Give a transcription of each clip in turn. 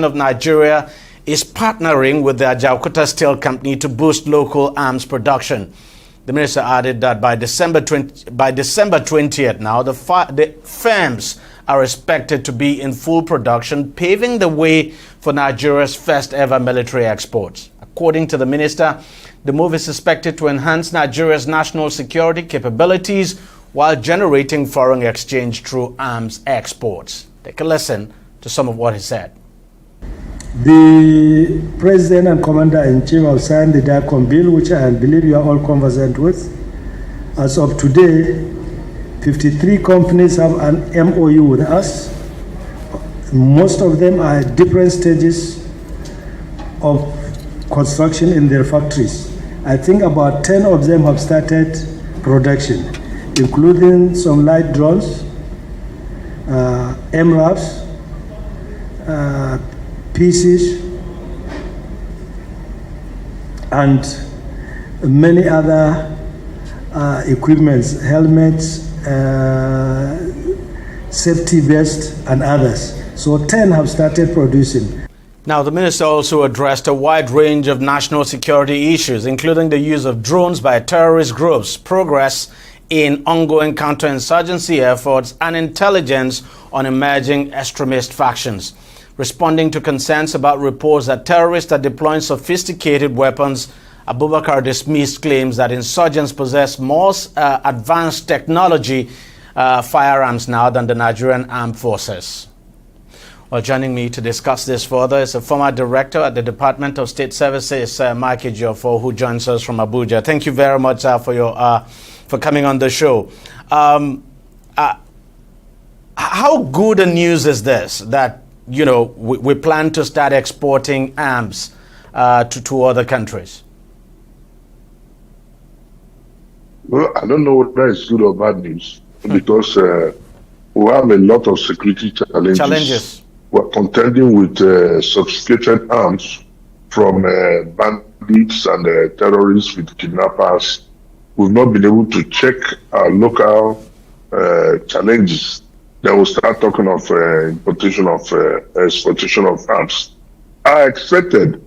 of Nigeria is partnering with the Ajaokuta Steel Company to boost local arms production. The minister added that by December 20th now, the firms are expected to be in full production, paving the way for Nigeria's first ever military exports. According to the minister, the move is expected to enhance Nigeria's national security capabilities while generating foreign exchange through arms exports. Take a listen to some of what he said. The President and Commander-in-Chief have signed the DICOM bill, which I believe you are all conversant with. As of today, 53 companies have an MOU with us. Most of them are at different stages of construction in their factories. I think about 10 of them have started production, including some light drones, MRAPs, PCs, and many other equipments, helmets, safety vests, and others. So 10 have started producing. Now, the minister also addressed a wide range of national security issues, including the use of drones by terrorist groups, progress in ongoing counterinsurgency efforts, and intelligence on emerging extremist factions. Responding to concerns about reports that terrorists are deploying sophisticated weapons, Abubakar dismissed claims that insurgents possess more advanced technology firearms now than the Nigerian armed forces. Well, joining me to discuss this further is a former director at the Department of State Services, Mike Ejiofor, who joins us from Abuja. Thank you very much for coming on the show. How good a news is this that, you know, we plan to start exporting arms to other countries? Well, I don't know whether it's good or bad news, because we have a lot of security challenges. We're contending with sophisticated arms from bandits and terrorists with kidnappers. We've not been able to check our local challenges. Then we'll start talking of importation of exportation of arms. I expected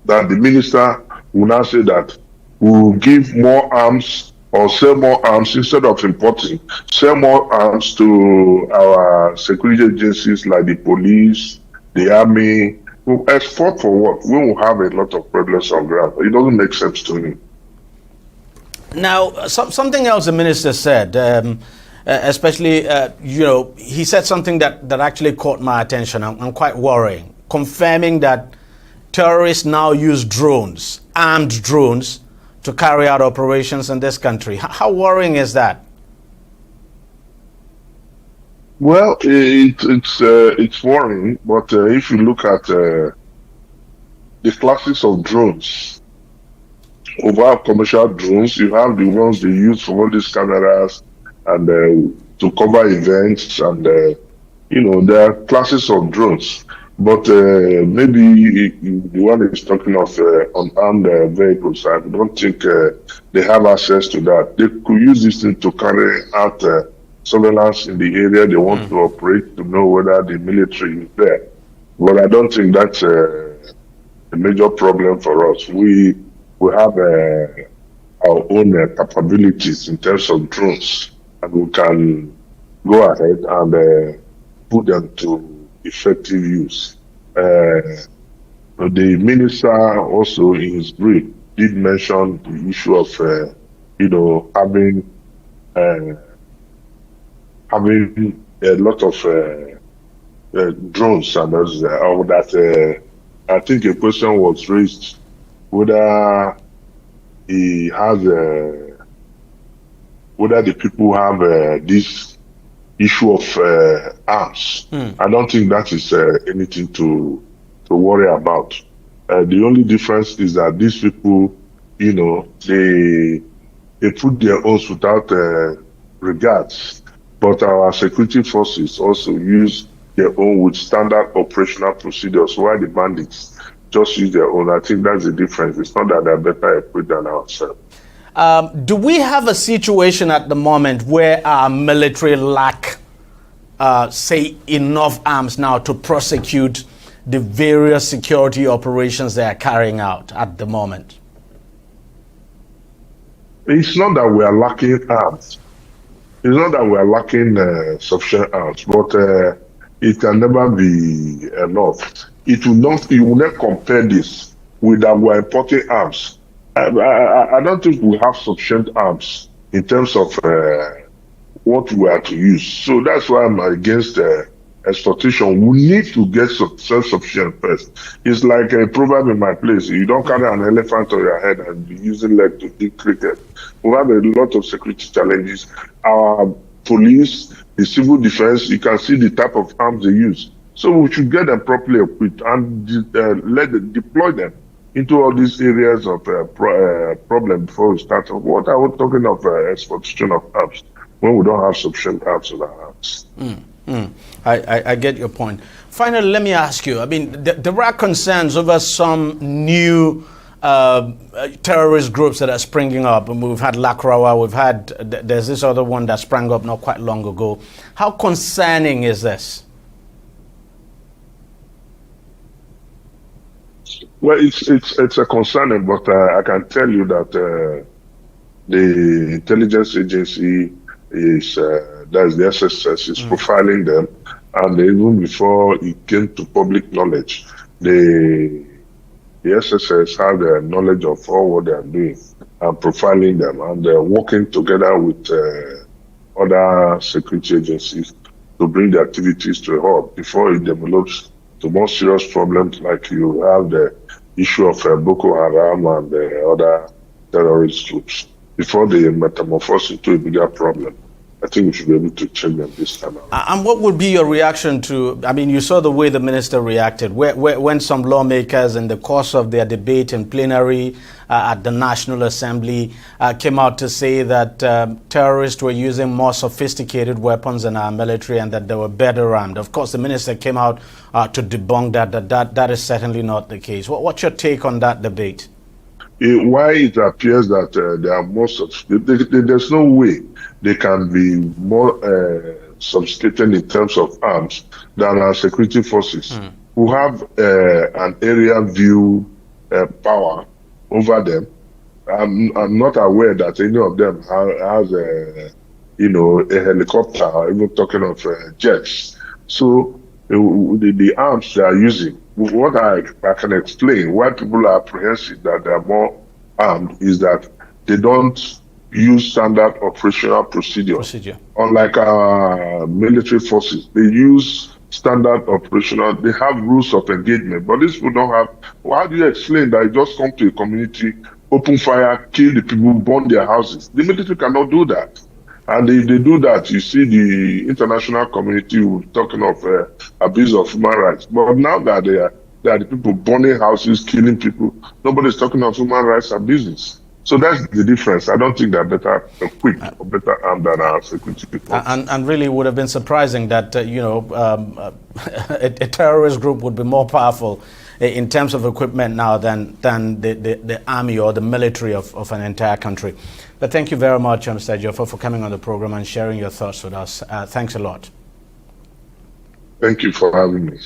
that the minister will now say that we will give more arms or sell more arms instead of importing. Sell more arms to our security agencies like the police, the army. We'll export for what? We will have a lot of problems on ground. It doesn't make sense to me. Now, something else the minister said, especially, you know, he said something that actually caught my attention. I'm quite worrying, confirming that terrorists now use drones, armed drones, to carry out operations in this country. How worrying is that? Well, it's worrying, but if you look at the classes of drones, over commercial drones, you have the ones they use for all these cameras and to cover events, and you know, there are classes of drones. But maybe the one is talking of unarmed vehicles. I don't think they have access to that. They could use this thing to carry out surveillance in the area they want to operate, to know whether the military is there. But I don't think that's a major problem for us. We have our own capabilities in terms of drones, and we can go ahead and put them to effective use. The minister also in his brief did mention the issue of you know, having a lot of drones and others, or that I think a question was raised whether he has whether the people have this issue of arms. I don't think that is anything to worry about. The only difference is that these people, you know, they put their oaths without regards. But our security forces also use their own with standard operational procedures, while the bandits just use their own. I think that's the difference. It's not that they're better equipped than ourselves. Do we have a situation at the moment where our military lack say, enough arms now to prosecute the various security operations they are carrying out at the moment? It's not that we are lacking arms. It's not that we are lacking sufficient arms, but it can never be enough. It will not. You will not compare this with that we are importing arms. I don't think we have sufficient arms in terms of what we are to use. So that's why I'm against exportation. We need to get self-sufficient first. It's like a proverb in my place: you don't carry an elephant on your head and be using leg to dig cricket. We have a lot of security challenges. Our police, the civil defense, you can see the type of arms they use. So we should get them properly equipped and deploy them into all these areas of problem before we start. What are we talking of exportation of arms when we don't have sufficient arms in our hands? I get your point. Finally, let me ask you, I mean, there are concerns over some new terrorist groups that are springing up. And we've had Lakrawa, there's this other one that sprang up not quite long ago. How concerning is this? Well, it's a concerning, but I can tell you that the intelligence agency is, that's the SSS, is profiling them, and even before it came to public knowledge, the SSS have the knowledge of all what they are doing and profiling them, and they're working together with other security agencies to bring the activities to a halt before it develops to more serious problems like you have the issue of Boko Haram and the other terrorist groups. Before they metamorphose into a bigger problem, I think we should be able to check them this time around. And what would be your reaction to, I mean, you saw the way the minister reacted, when some lawmakers in the course of their debate in plenary at the National Assembly came out to say that terrorists were using more sophisticated weapons in our military and that they were better armed. Of course, the minister came out to debunk that is certainly not the case. What's your take on that debate? Why it appears that they are more sophisticated, there's no way they can be more sophisticated in terms of arms than our security forces, who have an area view power over them. I'm not aware that any of them has a helicopter, or even talking of jets. So the arms they are using, what I can explain why people are apprehensive that they are more armed is that they don't use standard operational procedure. Unlike our military forces, they use standard operational, they have rules of engagement, but these people don't have. How do you explain that you just come to a community, open fire, kill the people, burn their houses? The military cannot do that. And if they do that, you see the international community talking of abuse of human rights. But now that they are the people burning houses, killing people, nobody's talking of human rights abuses. So that's the difference. I don't think they're better equipped or better armed than our security people. And really would have been surprising that, a terrorist group would be more powerful in terms of equipment now than the army or the military of an entire country. But thank you very much, Mr. Joffa, for coming on the program and sharing your thoughts with us. Thanks a lot. Thank you for having me.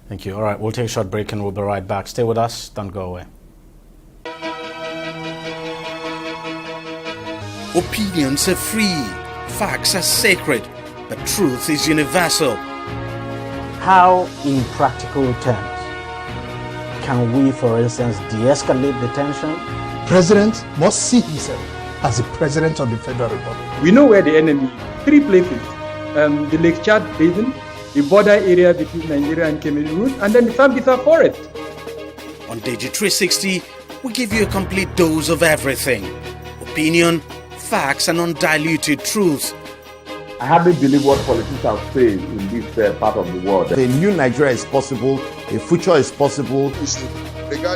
Thank you. All right, we'll take a short break and we'll be right back. Stay with us. Don't go away. Opinions are free, facts are sacred, but truth is universal. How, in practical terms, can we, for instance, de-escalate the tension? President must see himself as the President of the Federal Republic. We know where the enemy is. 3 places. The Lake Chad Basin, the border area between Nigeria and Cameroon, and then the Sambisa Forest. On TV360, we give you a complete dose of everything. Opinion, facts, and undiluted truth. I hardly believe what politicians say in this part of the world. A new Nigeria is possible, a future is possible.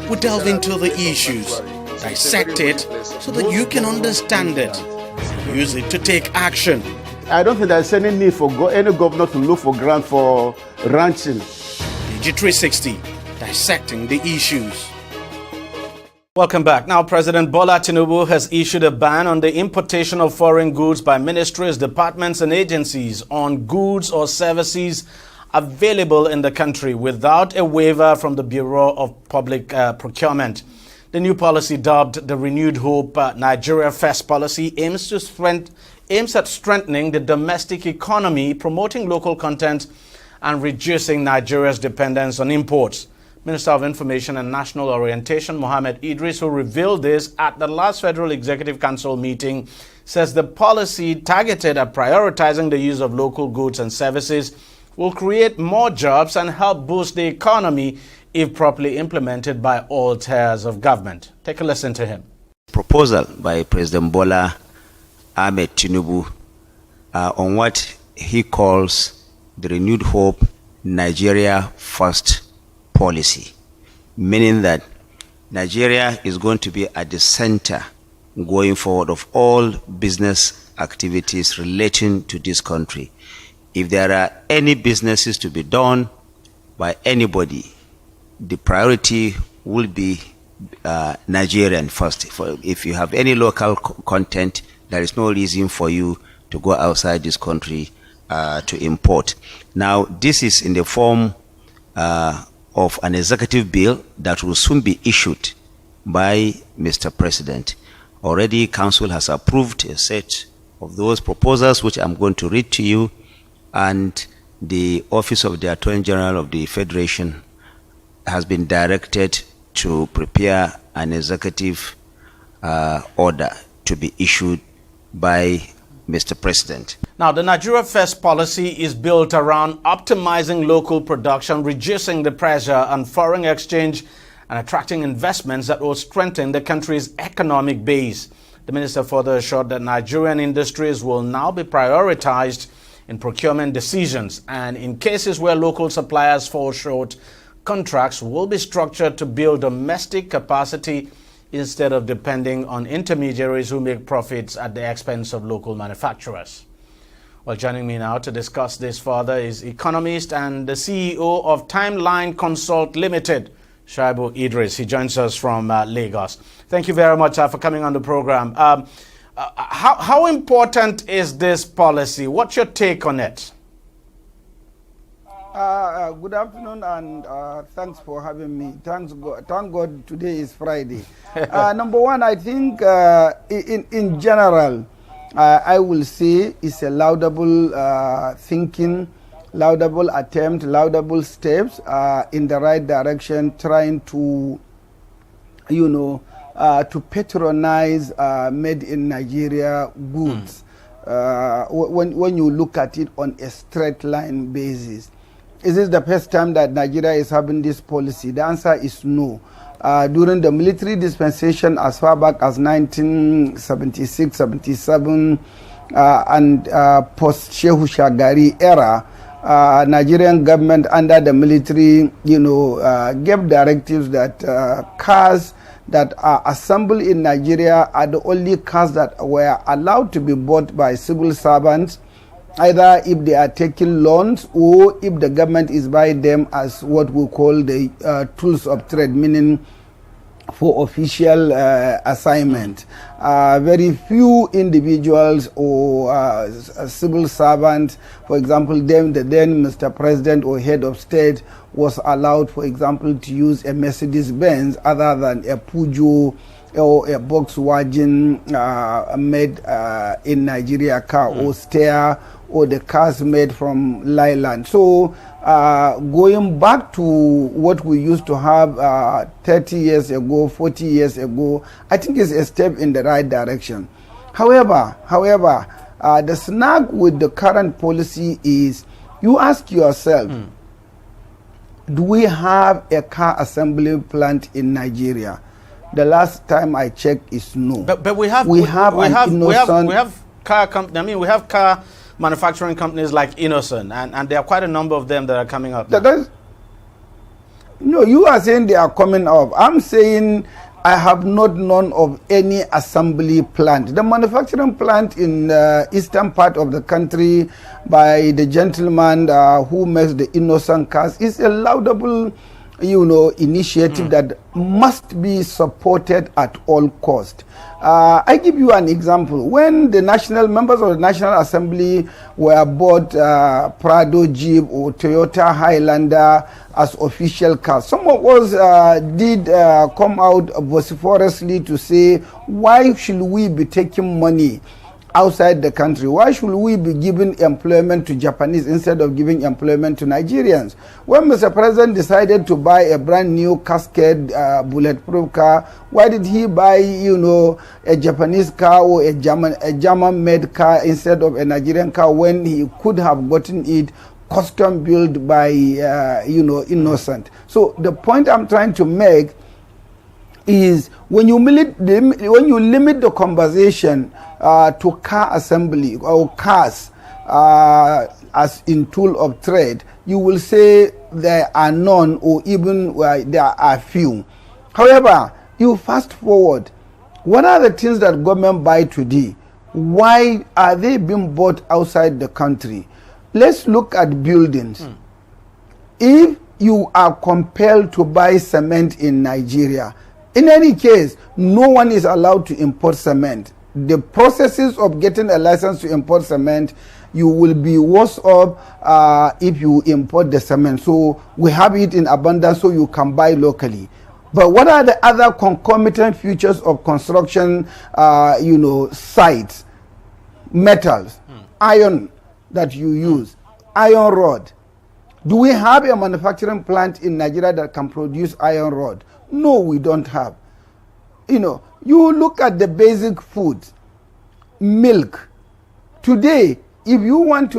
We delve into the issues, dissect it so that you can understand it, use it to take action. I don't think there's any need for any governor to look for grant for ranching. TV360, dissecting the issues. Welcome back. Now, President Bola Tinubu has issued a ban on the importation of foreign goods by ministries, departments, and agencies on goods or services available in the country without a waiver from the Bureau of Public Procurement. The new policy, dubbed the Renewed Hope Nigeria First policy, aims at strengthening the domestic economy, promoting local content, and reducing Nigeria's dependence on imports. Minister of Information and National Orientation, Mohammed Idris, who revealed this at the last Federal Executive Council meeting, says the policy targeted at prioritizing the use of local goods and services will create more jobs and help boost the economy if properly implemented by all tiers of government. Take a listen to him. Proposal by President Bola Ahmed Tinubu on what he calls the Renewed Hope Nigeria First policy, meaning that Nigeria is going to be at the center going forward of all business activities relating to this country. If there are any businesses to be done by anybody, the priority will be Nigerian first. If you have any local content, there is no reason for you to go outside this country to import. Now, this is in the form of an executive bill that will soon be issued by Mr. President. Already, Council has approved a set of those proposals, which I'm going to read to you, and the Office of the Attorney General of the Federation has been directed to prepare an executive order to be issued by Mr. President. Now, the Nigeria First policy is built around optimizing local production, reducing the pressure on foreign exchange, and attracting investments that will strengthen the country's economic base. The minister further assured that Nigerian industries will now be prioritized in procurement decisions, and in cases where local suppliers fall short, contracts will be structured to build domestic capacity instead of depending on intermediaries who make profits at the expense of local manufacturers. Well, joining me now to discuss this further is economist and the CEO of Timeline Consult Limited, Shaibu Idris. He joins us from Lagos. Thank you very much for coming on the program. How important is this policy? What's your take on it? Good afternoon, and thanks for having me. Thank God today is Friday. Number one, I think in general, I will say it's a laudable thinking, laudable attempt, laudable steps in the right direction, trying to, to patronize made in Nigeria goods. When you look at it on a straight line basis. Is this the first time that Nigeria is having this policy? The answer is no. During the military dispensation as far back as 1976, 77, and post-Shehu Shagari era, Nigerian government under the military, gave directives that cars that are assembled in Nigeria are the only cars that were allowed to be bought by civil servants, either if they are taking loans or if the government is buying them as what we call the tools of trade, meaning for official assignment. Very few individuals or civil servants, for example, the then Mr. President or head of state was allowed, for example, to use a Mercedes-Benz other than a Peugeot or a Volkswagen made in Nigeria car, or Steyr, or the cars made from Leyland. So going back to what we used to have 30 years ago, 40 years ago, I think is a step in the right direction. However, the snag with the current policy is, you ask yourself, do we have a car assembly plant in Nigeria? The last time I checked is no. But we have car manufacturing companies like Innocent, and there are quite a number of them that are coming up. No, you are saying they are coming up. I'm saying I have not known of any assembly plant. The manufacturing plant in the eastern part of the country by the gentleman who makes the Innocent cars is a laudable initiative that must be supported at all cost. I give you an example. When the members of the National Assembly were bought Prado Jeep or Toyota Highlander as official cars, some of us did come out vociferously to say, why should we be taking money outside the country? Why should we be giving employment to Japanese instead of giving employment to Nigerians? When Mr. President decided to buy a brand new casket bulletproof car, why did he buy, a Japanese car or a German-made car instead of a Nigerian car when he could have gotten it custom built by, innocent? So the point I'm trying to make is when you limit the conversation to car assembly or cars as in tool of trade, you will say there are none or even there are few. However, you fast forward, what are the things that government buy today? Why are they being bought outside the country? Let's look at buildings. If you are compelled to buy cement in Nigeria, in any case, no one is allowed to import cement. The processes of getting a license to import cement, you will be worse off if you import the cement. So we have it in abundance so you can buy locally. But what are the other concomitant features of construction, sites? Metals, iron that you use, iron rod. Do we have a manufacturing plant in Nigeria that can produce iron rod? No, we don't have. You look at the basic foods, milk. Today, if you want to